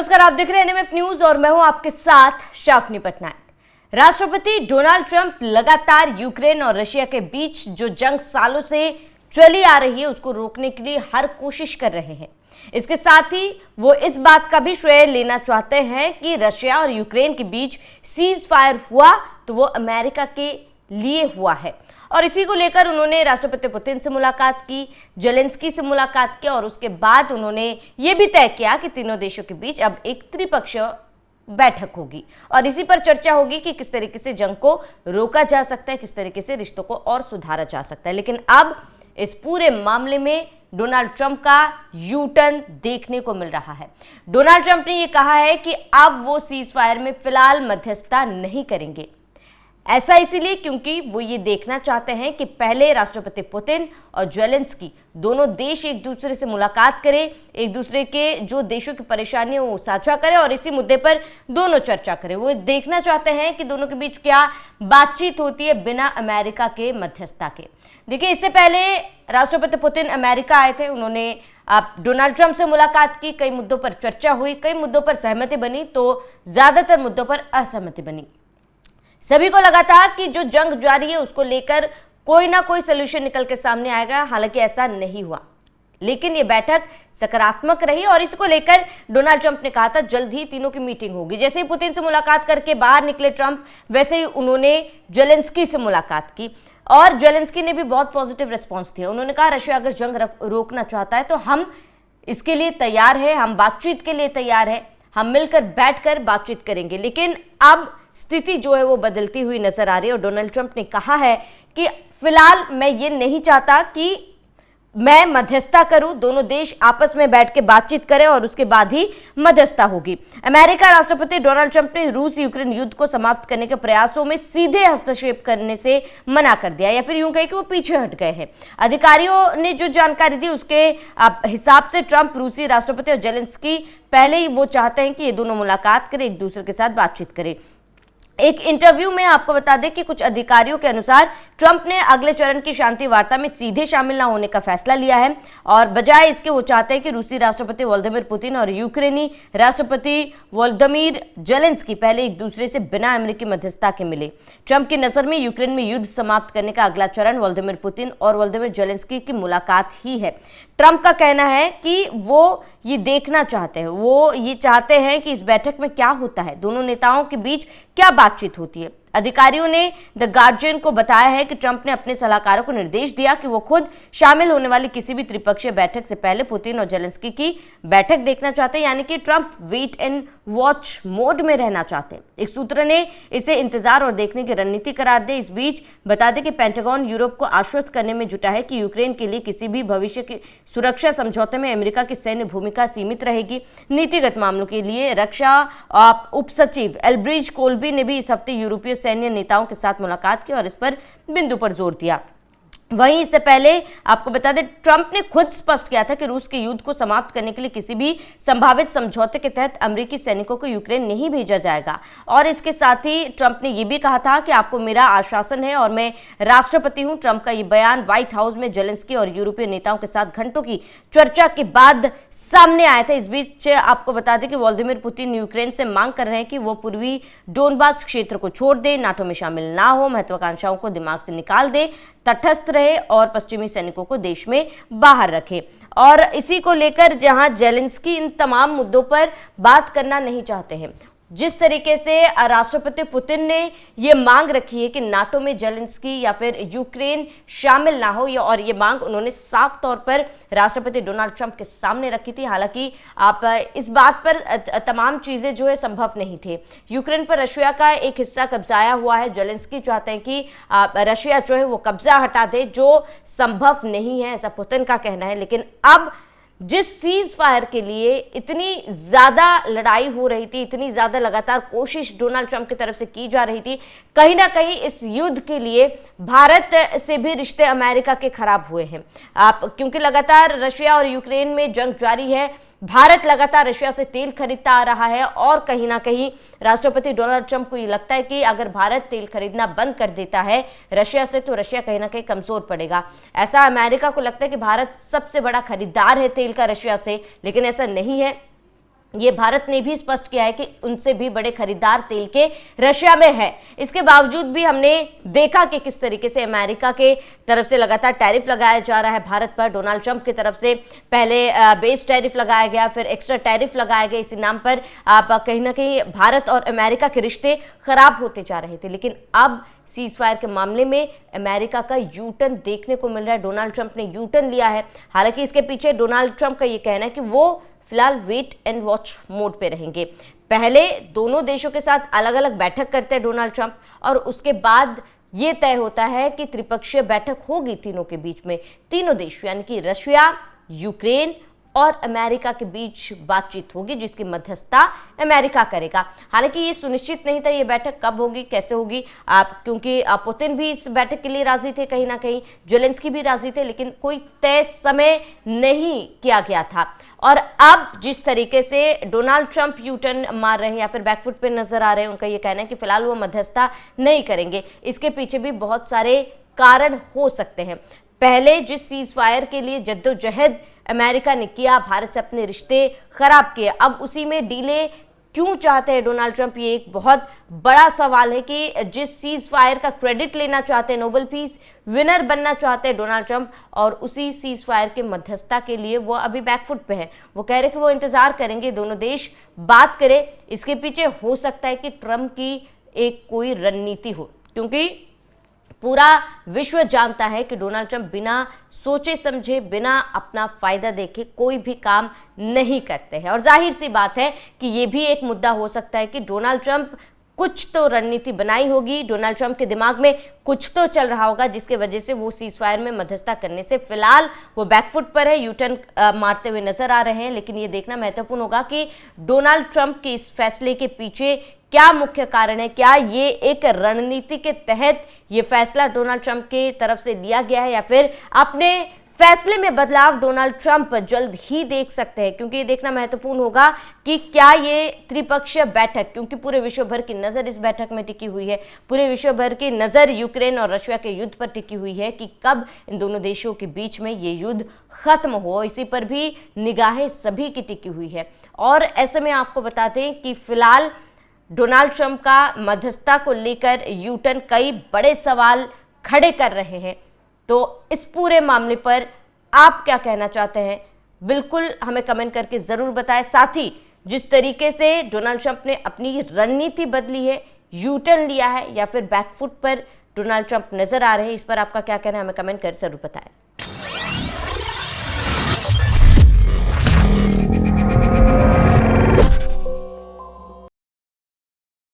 नमस्कार, आप देख रहे हैं एनएमएफ न्यूज और मैं हूं आपके साथ शाफनी पटनायक। राष्ट्रपति डोनाल्ड ट्रंप लगातार यूक्रेन और रशिया के बीच जो जंग सालों से चली आ रही है उसको रोकने के लिए हर कोशिश कर रहे हैं। इसके साथ ही वो इस बात का भी श्रेय लेना चाहते हैं कि रशिया और यूक्रेन के बीच सीज फायर हुआ तो वो अमेरिका के लिए हुआ है और इसी को लेकर उन्होंने राष्ट्रपति पुतिन से मुलाकात की, जेलेंस्की से मुलाकात की और उसके बाद उन्होंने ये भी तय किया कि तीनों देशों के बीच अब एक त्रिपक्षीय बैठक होगी और इसी पर चर्चा होगी कि किस तरीके से जंग को रोका जा सकता है, किस तरीके से रिश्तों को और सुधारा जा सकता है। लेकिन अब इस पूरे मामले में डोनाल्ड ट्रंप का यू टर्न देखने को मिल रहा है। डोनाल्ड ट्रंप ने यह कहा है कि अब वो सीज फायर में फिलहाल मध्यस्थता नहीं करेंगे। ऐसा इसीलिए क्योंकि वो ये देखना चाहते हैं कि पहले राष्ट्रपति पुतिन और जेलेंस्की दोनों देश एक दूसरे से मुलाकात करें, एक दूसरे के जो देशों की परेशानियां वो साझा करें और इसी मुद्दे पर दोनों चर्चा करें। वो देखना चाहते हैं कि दोनों के बीच क्या बातचीत होती है बिना अमेरिका के मध्यस्थता के। देखिए, इससे पहले राष्ट्रपति पुतिन अमेरिका आए थे, उन्होंने डोनाल्ड ट्रंप से मुलाकात की, कई मुद्दों पर चर्चा हुई, कई मुद्दों पर सहमति बनी तो ज्यादातर मुद्दों पर असहमति बनी। सभी को लगा था कि जो जंग जारी है उसको लेकर कोई ना कोई सलूशन निकल के सामने आएगा, हालांकि ऐसा नहीं हुआ। लेकिन ये बैठक सकारात्मक रही और इसको लेकर डोनाल्ड ट्रंप ने कहा था जल्द ही तीनों की मीटिंग होगी। जैसे ही पुतिन से मुलाकात करके बाहर निकले ट्रंप, वैसे ही उन्होंने जेलेंस्की से मुलाकात की और जेलेंस्की ने भी बहुत पॉजिटिव रिस्पॉन्स दिया। उन्होंने कहा रशिया अगर जंग रोकना चाहता है तो हम इसके लिए तैयार है, हम बातचीत के लिए तैयार है, हम मिलकर बैठकर बातचीत करेंगे। लेकिन अब स्थिति जो है वो बदलती हुई नजर आ रही है और डोनाल्ड ट्रंप ने कहा है कि फिलहाल मैं ये नहीं चाहता कि मैं मध्यस्थता करूं, दोनों देश आपस में बैठ के बातचीत करें और उसके बाद ही मध्यस्थता होगी। अमेरिका राष्ट्रपति डोनाल्ड ट्रंप ने रूस यूक्रेन युद्ध को समाप्त करने के प्रयासों में सीधे हस्तक्षेप करने से मना कर दिया या फिर यूं कहें कि वो पीछे हट गए हैं। अधिकारियों ने जो जानकारी दी उसके हिसाब से ट्रंप, रूसी राष्ट्रपति और जेलेंस्की पहले ही वो चाहते हैं कि ये दोनों मुलाकात करें, एक दूसरे के साथ बातचीत करें। एक इंटरव्यू में आपको बता दें कि कुछ अधिकारियों के अनुसार ट्रंप ने अगले चरण की शांति वार्ता में सीधे शामिल न होने का फैसला लिया है और बजाय इसके वो चाहते हैं कि रूसी राष्ट्रपति व्लादिमीर पुतिन और यूक्रेनी राष्ट्रपति वोलोदिमीर जेलेंस्की पहले एक दूसरे से बिना अमेरिकी मध्यस्थता के मिले। ट्रंप की नजर में यूक्रेन में युद्ध समाप्त करने का अगला चरण व्लादिमीर पुतिन और व्लादिमीर जेलेंस्की की मुलाकात ही है। ट्रंप का कहना है कि वो ये देखना चाहते हैं, वो ये चाहते हैं कि इस बैठक में क्या होता है, दोनों नेताओं के बीच क्या बातचीत होती है। अधिकारियों ने द गार्जियन को बताया है कि ट्रंप ने अपने सलाहकारों को निर्देश दिया कि वो खुद शामिल होने वाली किसी भी त्रिपक्षीय बैठक से पहले पुतिन और जेलेंस्की की बैठक देखना चाहते हैं, यानी कि Trump wait and watch mode में रहना चाहते हैं। एक सूत्र ने इसे इंतजार और देखने की रणनीति करार दे। इस बीच बता दें कि पेंटागन यूरोप को आश्वस्त करने में जुटा है कि यूक्रेन के लिए किसी भी भविष्य की सुरक्षा समझौते में अमेरिका की सैन्य भूमिका सीमित रहेगी। नीतिगत मामलों के लिए रक्षा उप सचिव एल्ब्रिज कोल्बी ने भी इस हफ्ते यूरोपीय सैन्य नेताओं के साथ मुलाकात की और इस पर बिंदु पर जोर दिया। वहीं इससे पहले आपको बता दें ट्रंप ने खुद स्पष्ट किया था कि रूस के युद्ध को समाप्त करने के लिए किसी भी संभावित समझौते के तहत अमेरिकी सैनिकों को यूक्रेन नहीं भेजा जाएगा और इसके साथ ही ट्रंप ने यह भी कहा था कि आपको मेरा आश्वासन है और मैं राष्ट्रपति हूं। ट्रंप का यह बयान व्हाइट हाउस में जेलेंस्की और यूरोपीय नेताओं के साथ घंटों की चर्चा के बाद सामने आया था। इस बीच आपको बता दें कि व्लादिमीर पुतिन यूक्रेन से मांग कर रहे हैं कि वो पूर्वी डोनबास क्षेत्र को छोड़ दे, नाटो में शामिल ना हो, महत्वाकांक्षाओं को दिमाग से निकाल दे, तटस्थ रहे और पश्चिमी सैनिकों को देश में बाहर रखे। और इसी को लेकर जहां जेलेंस्की इन तमाम मुद्दों पर बात करना नहीं चाहते हैं, जिस तरीके से राष्ट्रपति पुतिन ने ये मांग रखी है कि नाटो में जेलेंस्की या फिर यूक्रेन शामिल ना हो, और ये मांग उन्होंने साफ तौर पर राष्ट्रपति डोनाल्ड ट्रंप के सामने रखी थी। हालांकि आप इस बात पर तमाम चीजें जो है संभव नहीं थे। यूक्रेन पर रशिया का एक हिस्सा कब्जाया हुआ है। जेलेंस्की चाहते हैं कि रशिया जो है वो कब्जा हटा दे, जो संभव नहीं है, ऐसा पुतिन का कहना है। लेकिन अब जिस सीज फायर के लिए इतनी ज्यादा लड़ाई हो रही थी, इतनी ज्यादा लगातार कोशिश डोनाल्ड ट्रंप की तरफ से की जा रही थी, कहीं ना कहीं इस युद्ध के लिए भारत से भी रिश्ते अमेरिका के खराब हुए हैं। क्योंकि लगातार रशिया और यूक्रेन में जंग जारी है, भारत लगातार रशिया से तेल खरीदता आ रहा है और कहीं ना कहीं राष्ट्रपति डोनाल्ड ट्रंप को ये लगता है कि अगर भारत तेल खरीदना बंद कर देता है रशिया से तो रशिया कहीं ना कहीं कमजोर पड़ेगा। ऐसा अमेरिका को लगता है कि भारत सबसे बड़ा खरीदार है तेल का रशिया से, लेकिन ऐसा नहीं है। ये भारत ने भी स्पष्ट किया है कि उनसे भी बड़े खरीदार तेल के रशिया में है। इसके बावजूद भी हमने देखा कि किस तरीके से अमेरिका के तरफ से लगातार टैरिफ लगाया जा रहा है भारत पर। डोनाल्ड ट्रंप की तरफ से पहले बेस टैरिफ लगाया गया, फिर एक्स्ट्रा टैरिफ लगाया गया। इसी नाम पर कहीं ना कहीं भारत और अमेरिका के रिश्ते खराब होते जा रहे थे। लेकिन अब सीज फायर के मामले में अमेरिका का यू टर्न देखने को मिल रहा है। डोनाल्ड ट्रंप ने यू टर्न लिया है। हालांकि इसके पीछे डोनाल्ड ट्रंप का ये कहना है कि वो फिलहाल वेट एंड वॉच मोड पे रहेंगे। पहले दोनों देशों के साथ अलग अलग बैठक करते हैं डोनाल्ड ट्रंप, और उसके बाद ये तय होता है कि त्रिपक्षीय बैठक होगी तीनों के बीच में। तीनों देश यानी कि रशिया, यूक्रेन और अमेरिका के बीच बातचीत होगी, जिसकी मध्यस्थता अमेरिका करेगा। हालांकि ये सुनिश्चित नहीं था ये बैठक कब होगी, कैसे होगी, क्योंकि पुतिन भी इस बैठक के लिए राजी थे, कहीं ना कहीं जेलेंस्की भी राजी थे, लेकिन कोई तय समय नहीं किया गया था। और अब जिस तरीके से डोनाल्ड ट्रंप यू टर्न मार रहे हैं या फिर बैकफुट पे नजर आ रहे हैं, उनका ये कहना है कि फिलहाल वो मध्यस्थता नहीं करेंगे। इसके पीछे भी बहुत सारे कारण हो सकते हैं। पहले जिस सीज फायर के लिए जद्दोजहद अमेरिका ने किया, भारत से अपने रिश्ते खराब किए, अब उसी में डीले क्यों चाहते हैं डोनाल्ड ट्रंप, ये एक बहुत बड़ा सवाल है कि जिस सीज फायर का क्रेडिट लेना चाहते हैं, नोबेल पीस विनर बनना चाहते हैं डोनाल्ड ट्रंप, और उसी सीज फायर के मध्यस्थता के लिए वो अभी बैकफुट पे है। वो कह रहे हैं कि वो इंतजार करेंगे, दोनों देश बात करें। इसके पीछे हो सकता है कि ट्रंप की एक कोई रणनीति हो, क्योंकि पूरा विश्व जानता है कि डोनाल्ड ट्रंप बिना सोचे समझे, बिना अपना फायदा देखे कोई भी काम नहीं करते हैं। और जाहिर सी बात है कि ये भी एक मुद्दा हो सकता है कि डोनाल्ड ट्रंप कुछ तो रणनीति बनाई होगी, डोनाल्ड ट्रंप के दिमाग में कुछ तो चल रहा होगा, जिसके वजह से वो सीज फायर में मध्यस्थता करने से फिलहाल वो बैकफुट पर है, यू टर्न मारते हुए नजर आ रहे हैं। लेकिन ये देखना महत्वपूर्ण होगा कि डोनाल्ड ट्रंप के इस फैसले के पीछे क्या मुख्य कारण है। क्या ये एक रणनीति के तहत ये फैसला डोनाल्ड ट्रंप की तरफ से लिया गया है, या फिर अपने फैसले में बदलाव डोनाल्ड ट्रंप जल्द ही देख सकते हैं। क्योंकि ये देखना महत्वपूर्ण होगा कि क्या ये त्रिपक्षीय बैठक, क्योंकि पूरे विश्व भर की नज़र इस बैठक में टिकी हुई है, पूरे विश्व भर की नज़र यूक्रेन और रशिया के युद्ध पर टिकी हुई है कि कब इन दोनों देशों के बीच में ये युद्ध खत्म हो, इसी पर भी निगाहें सभी की टिकी हुई है। और ऐसे में आपको बताते हैं कि फिलहाल डोनाल्ड ट्रंप का मध्यस्थता को लेकर यू टर्न कई बड़े सवाल खड़े कर रहे हैं। तो इस पूरे मामले पर आप क्या कहना चाहते हैं, बिल्कुल हमें कमेंट करके ज़रूर बताएं। साथ ही जिस तरीके से डोनाल्ड ट्रंप ने अपनी रणनीति बदली है, यू टर्न लिया है, या फिर बैकफुट पर डोनाल्ड ट्रंप नज़र आ रहे हैं, इस पर आपका क्या कहना है हमें कमेंट कर ज़रूर बताएं।